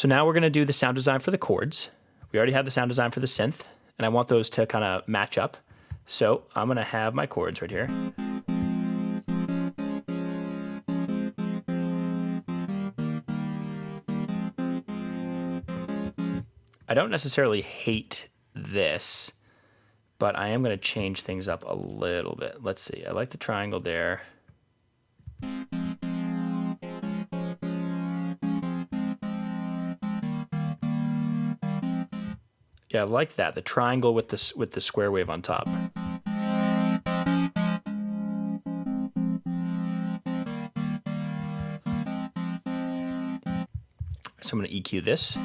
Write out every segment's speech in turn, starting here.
So now we're going to do the sound design for the chords. We already have the sound design for the synth, and I want those to kind of match up. So I'm going to have my chords right here. I don't necessarily hate this, but I am going to change things up a little bit. Let's see. I like the triangle there. Yeah, I like that. The triangle with the square wave on top. So I'm going to EQ this. All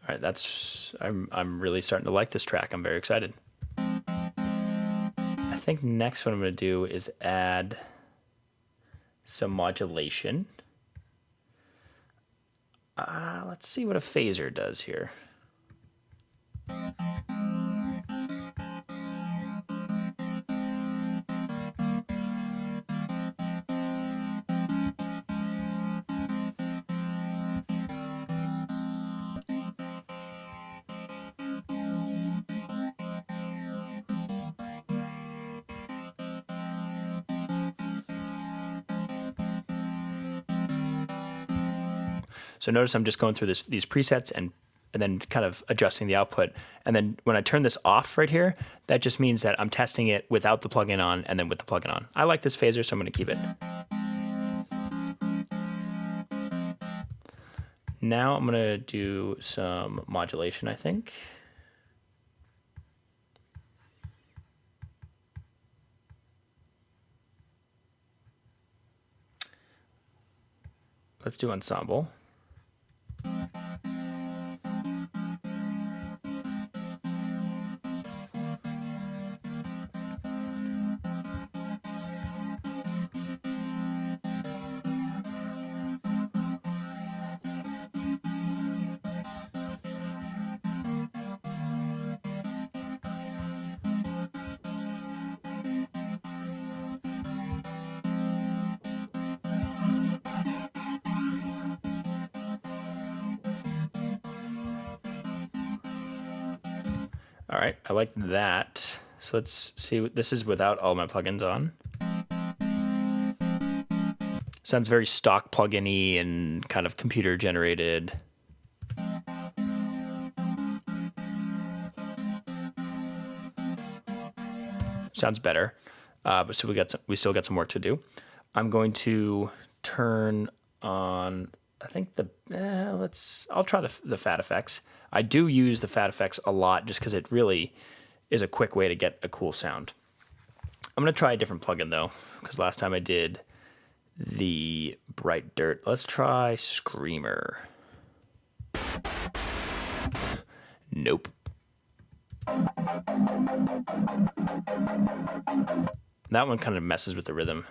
right, I'm really starting to like this track. I'm very excited. I think next what I'm going to do is add some modulation. Let's see what a phaser does here. So notice I'm just going through these presets and then kind of adjusting the output. And then when I turn this off right here, that just means that I'm testing it without the plugin on and then with the plugin on. I like this phaser, so I'm going to keep it. Now I'm going to do some modulation, I think. Let's do ensemble. All right, I like that. So let's see, this is without all my plugins on. Sounds very stock plugin-y and kind of computer generated. Sounds better, but so we still got some work to do. I'm going to turn on, I think I'll try the fat effects. I do use the fat effects a lot just because it really is a quick way to get a cool sound. I'm going to try a different plugin though, because last time I did the Bright Dirt. Let's try Screamer. Nope. That one kind of messes with the rhythm.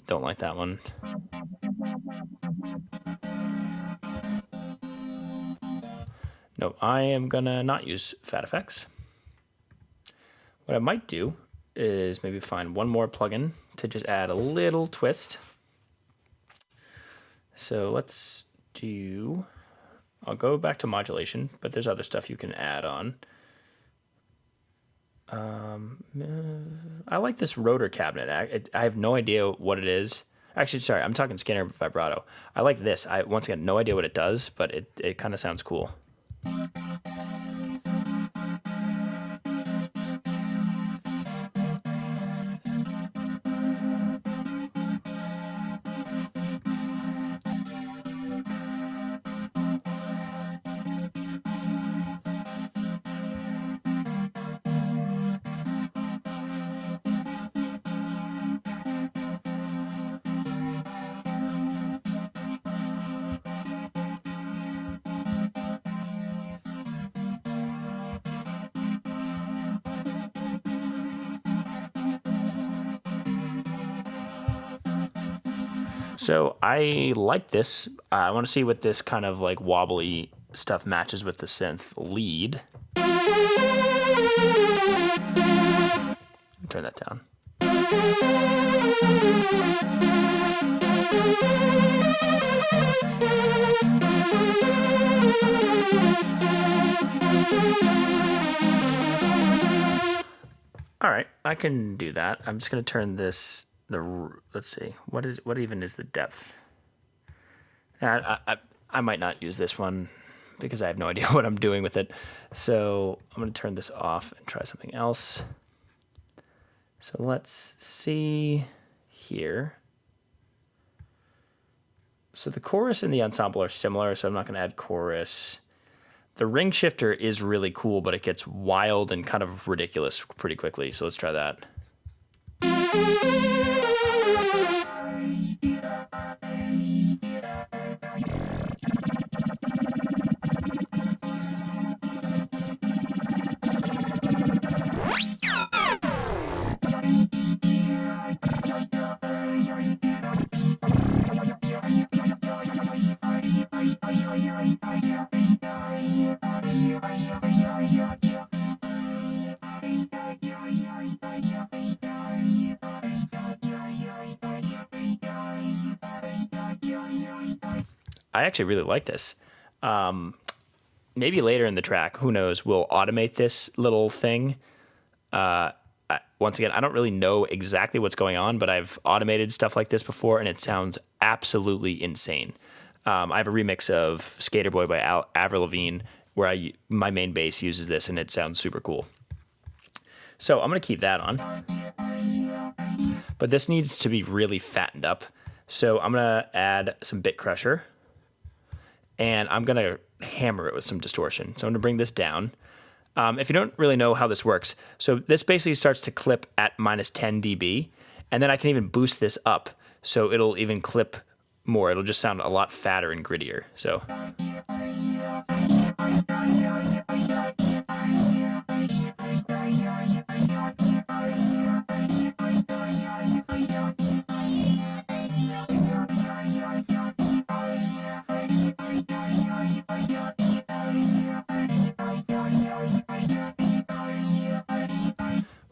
Don't like that one. No, I am gonna not use fat effects. What I might do is maybe find one more plugin to just add a little twist. So let's do, I'll go back to modulation, but there's other stuff you can add on. I like this rotor cabinet. I have no idea what it is. Actually, sorry, I'm talking Skinner vibrato. I like this. I once again no idea what it does, but it kind of sounds cool. So I like this. I want to see what this kind of like wobbly stuff matches with the synth lead. Turn that down. All right, I can do that. I'm just going to turn this, let's see, what even is the depth? I might not use this one because I have no idea what I'm doing with it. So I'm going to turn this off and try something else. So let's see here. So the chorus and the ensemble are similar, so I'm not going to add chorus. The ring shifter is really cool, but it gets wild and kind of ridiculous pretty quickly. So let's try that. I actually really like this. Maybe later in the track, who knows, we'll automate this little thing. Once again, I don't really know exactly what's going on, but I've automated stuff like this before, and it sounds absolutely insane. I have a remix of Skater Boy by Avril Lavigne, where my main bass uses this, and it sounds super cool. So I'm going to keep that on. But this needs to be really fattened up. So I'm going to add some bit crusher, and I'm going to hammer it with some distortion. So I'm going to bring this down. If you don't really know how this works, so this basically starts to clip at minus 10 dB, and then I can even boost this up, so it'll even clip more. It'll just sound a lot fatter and grittier. So.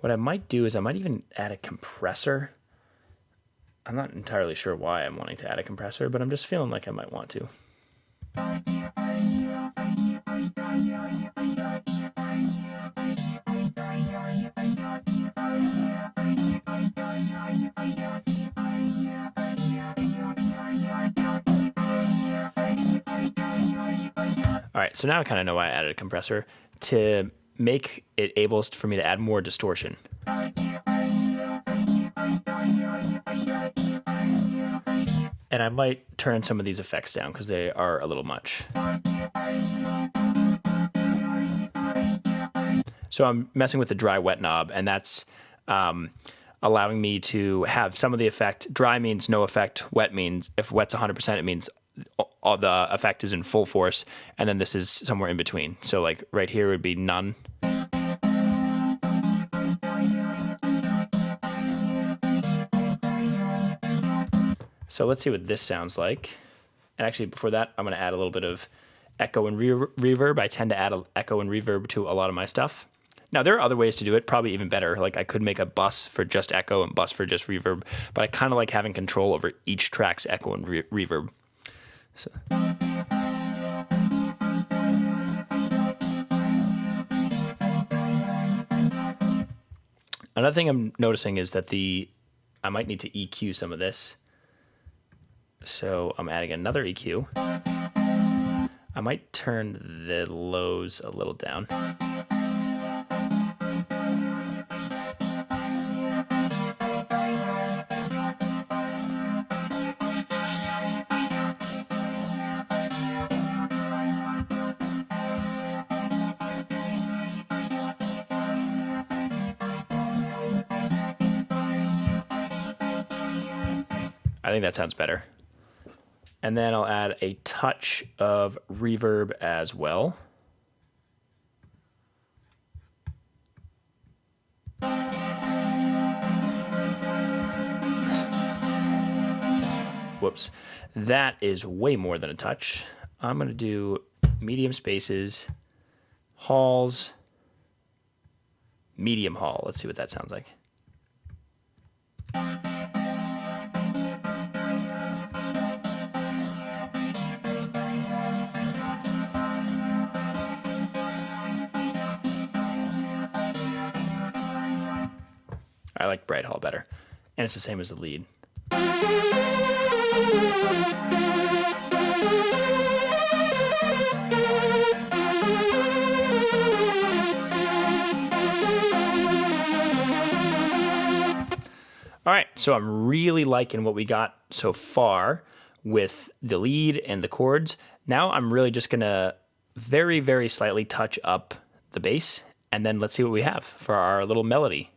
What I might do is I might even add a compressor. I'm not entirely sure why I'm wanting to add a compressor, but I'm just feeling like I might want to. All right, so now I kind of know why I added a compressor, to make it able for me to add more distortion. And I might turn some of these effects down because they are a little much. So I'm messing with the dry wet knob, and that's allowing me to have some of the effect. Dry means no effect. Wet means, if wet's 100%, it means all the effect is in full force, and then this is somewhere in between. So like right here would be none. So let's see what this sounds like. And actually before that, I'm going to add a little bit of echo and reverb. I tend to add echo and reverb to a lot of my stuff. Now, there are other ways to do it, probably even better. Like I could make a bus for just echo and bus for just reverb, but I kind of like having control over each track's echo and reverb. So. Another thing I'm noticing is that I might need to EQ some of this. So I'm adding another EQ. I might turn the lows a little down. I think that sounds better. And then I'll add a touch of reverb as well. Whoops. That is way more than a touch. I'm going to do medium spaces, halls, medium hall. Let's see what that sounds like. I like bright hall better. And it's the same as the lead. All right, so I'm really liking what we got so far with the lead and the chords. Now I'm really just gonna very, very slightly touch up the bass, and then let's see what we have for our little melody.